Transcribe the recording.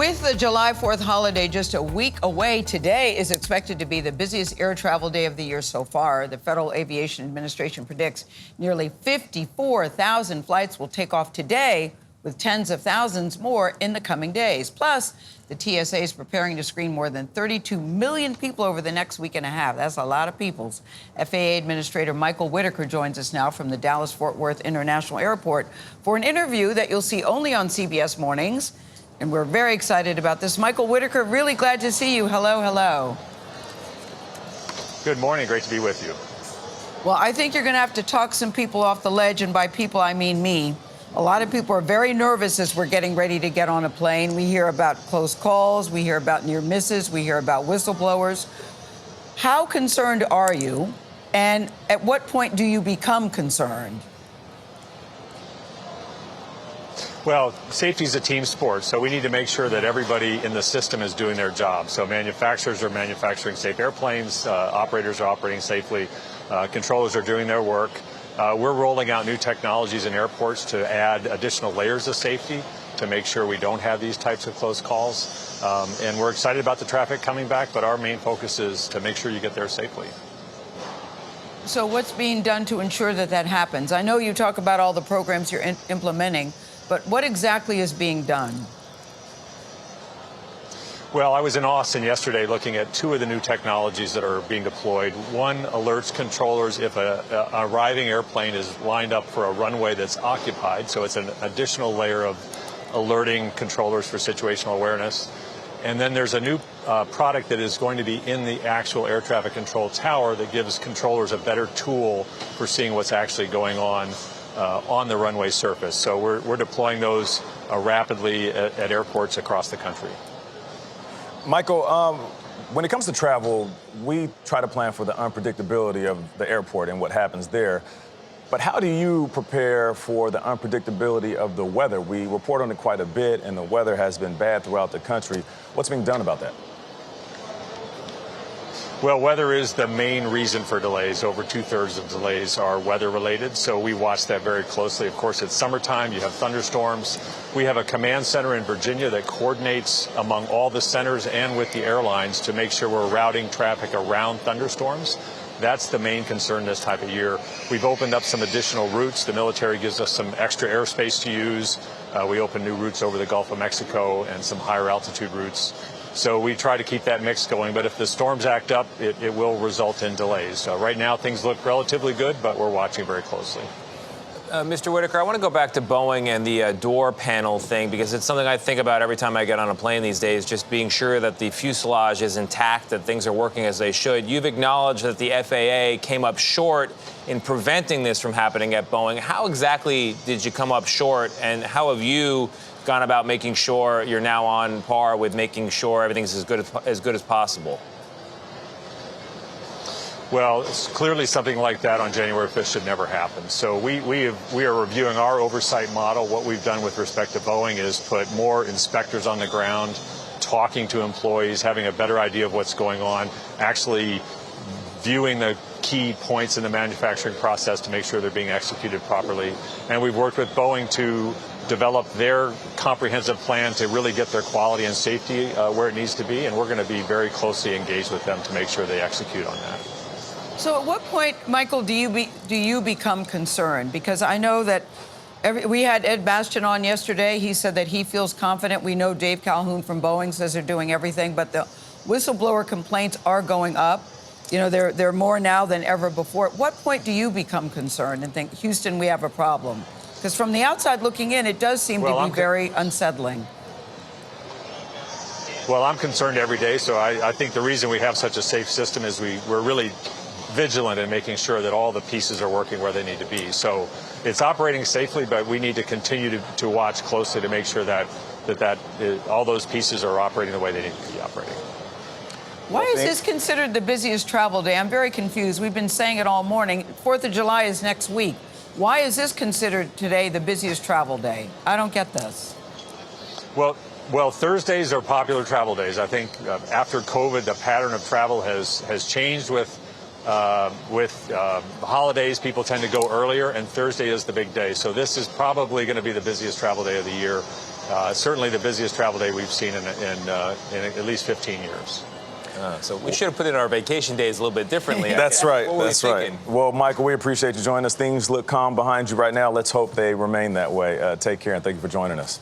With the July 4th holiday just a week away, today is expected to be the busiest air travel day of the year so far. The Federal Aviation Administration predicts nearly 54,000 flights will take off today, with tens of thousands more in the coming days. Plus, the TSA is preparing to screen more than 32 million people over the next week and a half. That's a lot of peoples. FAA Administrator Michael Whitaker joins us now from the Dallas-Fort Worth International Airport for an interview that you'll see only on CBS Mornings. And we're very excited about this. Michael Whitaker, really glad to see you. Hello, hello. Good morning. Great to be with you. Well, I think you're going to have to talk some people off the ledge, and by people, I mean me. A lot of people are very nervous as we're getting ready to get on a plane. We hear about close calls. We hear about near misses. We hear about whistleblowers. How concerned are you? And at what point do you become concerned? Well, safety is a team sport, so we need to make sure that everybody in the system is doing their job. So manufacturers are manufacturing safe airplanes, operators are operating safely, controllers are doing their work. We're rolling out new technologies in airports to add additional layers of safety to make sure we don't have these types of close calls. And we're excited about the traffic coming back, but our main focus is to make sure you get there safely. So what's being done to ensure that that happens? I know you talk about all the programs you're implementing, but what exactly is being done? Well, I was in Austin yesterday looking at two of the new technologies that are being deployed. One alerts controllers if an arriving airplane is lined up for a runway that's occupied, so it's an additional layer of alerting controllers for situational awareness. And then there's a new product that is going to be in the actual air traffic control tower that gives controllers a better tool for seeing what's actually going on the runway surface. So we're deploying those rapidly at airports across the country. Michael, when it comes to travel, we try to plan for the unpredictability of the airport and what happens there. But how do you prepare for the unpredictability of the weather? We report on it quite a bit, and the weather has been bad throughout the country. What's being done about that? Well, weather is the main reason for delays. Over 2/3 of delays are weather-related, so we watch that very closely. Of course, it's summertime. You have thunderstorms. We have a command center in Virginia that coordinates among all the centers and with the airlines to make sure we're routing traffic around thunderstorms. That's the main concern this type of year. We've opened up some additional routes. The military gives us some extra airspace to use. We open new routes over the Gulf of Mexico and some higher altitude routes. So we try to keep that mix going, but if the storms act up, it will result in delays. So right now, things look relatively good, but we're watching very closely. Mr. Whitaker, I want to go back to Boeing and the door panel thing, because it's something I think about every time I get on a plane these days, just being sure that the fuselage is intact, that things are working as they should. You've acknowledged that the FAA came up short in preventing this from happening at Boeing. How exactly did you come up short, and how have you gone about making sure you're now on par with making sure everything's as good as possible? Well, it's clearly something like that on January 5th should never happen. So we are reviewing our oversight model. What we've done with respect to Boeing is put more inspectors on the ground, talking to employees, having a better idea of what's going on, actually viewing the key points in the manufacturing process to make sure they're being executed properly. And we've worked with Boeing to develop their comprehensive plan to really get their quality and safety where it needs to be, and we're going to be very closely engaged with them to make sure they execute on that. So at what point, Michael, do you become concerned? Because I know that we had Ed Bastian on yesterday. He said that he feels confident. We know Dave Calhoun from Boeing says they're doing everything, but the whistleblower complaints are going up. You know, they're more now than ever before. At what point do you become concerned and think, Houston, we have a problem? Because from the outside looking in, it does seem to be very unsettling. Well, I'm concerned every day, so I think the reason we have such a safe system is we're really vigilant in making sure that all the pieces are working where they need to be. So it's operating safely, but we need to continue to watch closely to make sure that all those pieces are operating the way they need to be operating. Why is this considered the busiest travel day? I'm very confused. We've been saying it all morning. 4th of July is next week. Why is this considered today the busiest travel day? I don't get this. Well, Thursdays are popular travel days. I think after COVID, the pattern of travel has changed with holidays. People tend to go earlier, and Thursday is the big day. So this is probably going to be the busiest travel day of the year. certainly the busiest travel day we've seen in at least 15 years. So we should have put in our vacation days a little bit differently. That's right. What were we That's right. thinking? Well, Michael, we appreciate you joining us. Things look calm behind you right now. Let's hope they remain that way. Take care, and thank you for joining us.